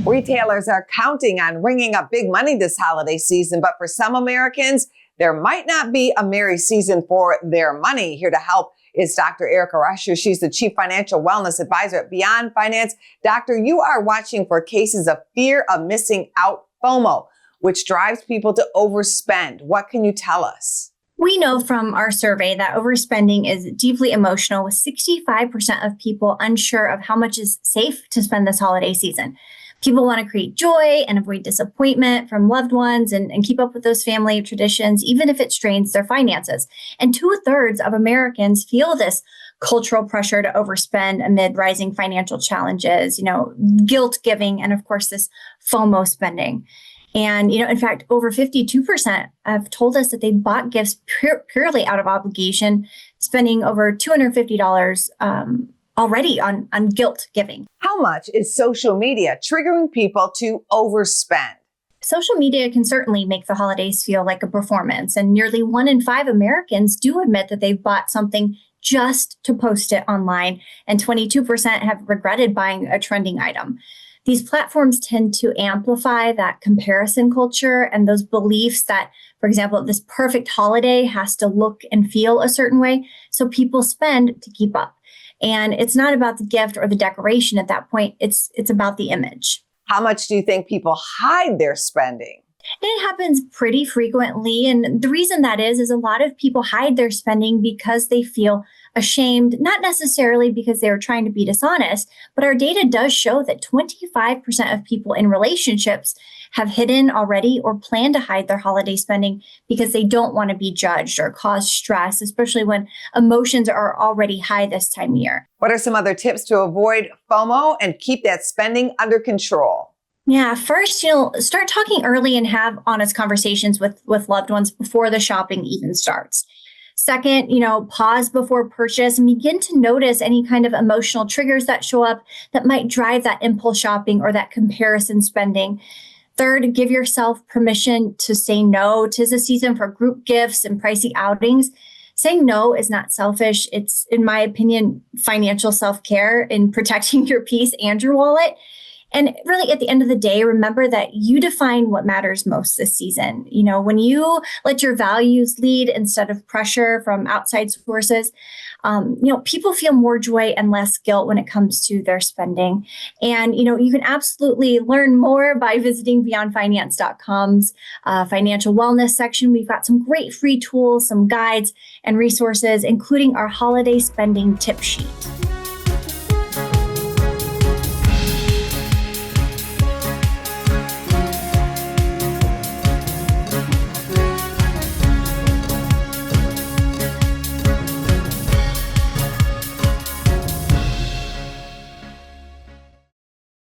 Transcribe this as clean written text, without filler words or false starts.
Retailers are counting on ringing up big money this holiday season, but for some Americans, there might not be a merry season for their money. Here to help is Dr. Erika Rasure. She's the Chief Financial Wellness Advisor at Beyond Finance. Doctor, you are watching for cases of fear of missing out, FOMO, which drives people to overspend. What can you tell us? We know from our survey that overspending is deeply emotional, with 65% of people unsure of how much is safe to spend this holiday season. People want to create joy and avoid disappointment from loved ones and keep up with those family traditions, even if it strains their finances. And 2/3 of Americans feel this cultural pressure to overspend amid rising financial challenges, guilt giving, and of course, this FOMO spending. And, in fact, over 52% have told us that they bought gifts purely out of obligation, spending over $250 already on guilt giving. How much is social media triggering people to overspend? Social media can certainly make the holidays feel like a performance, and nearly 1 in 5 Americans do admit that they've bought something just to post it online, and 22% have regretted buying a trending item. These platforms tend to amplify that comparison culture and those beliefs that, for example, this perfect holiday has to look and feel a certain way, so people spend to keep up. And it's not about the gift or the decoration at that point. It's about the image. How much do you think people hide their spending? It happens pretty frequently. And the reason that is a lot of people hide their spending because they feel ashamed, not necessarily because they were trying to be dishonest, but our data does show that 25% of people in relationships have hidden already or plan to hide their holiday spending because they don't want to be judged or cause stress, especially when emotions are already high this time of year. What are some other tips to avoid FOMO and keep that spending under control? Yeah, first, start talking early and have honest conversations with loved ones before the shopping even starts. Second, pause before purchase and begin to notice any kind of emotional triggers that show up that might drive that impulse shopping or that comparison spending. Third, give yourself permission to say no. 'Tis a season for group gifts and pricey outings. Saying no is not selfish. It's, in my opinion, financial self-care in protecting your peace and your wallet. And really, at the end of the day, remember that you define what matters most this season. When you let your values lead instead of pressure from outside sources, people feel more joy and less guilt when it comes to their spending. And, you can absolutely learn more by visiting beyondfinance.com's financial wellness section. We've got some great free tools, some guides and resources, including our holiday spending tip sheet.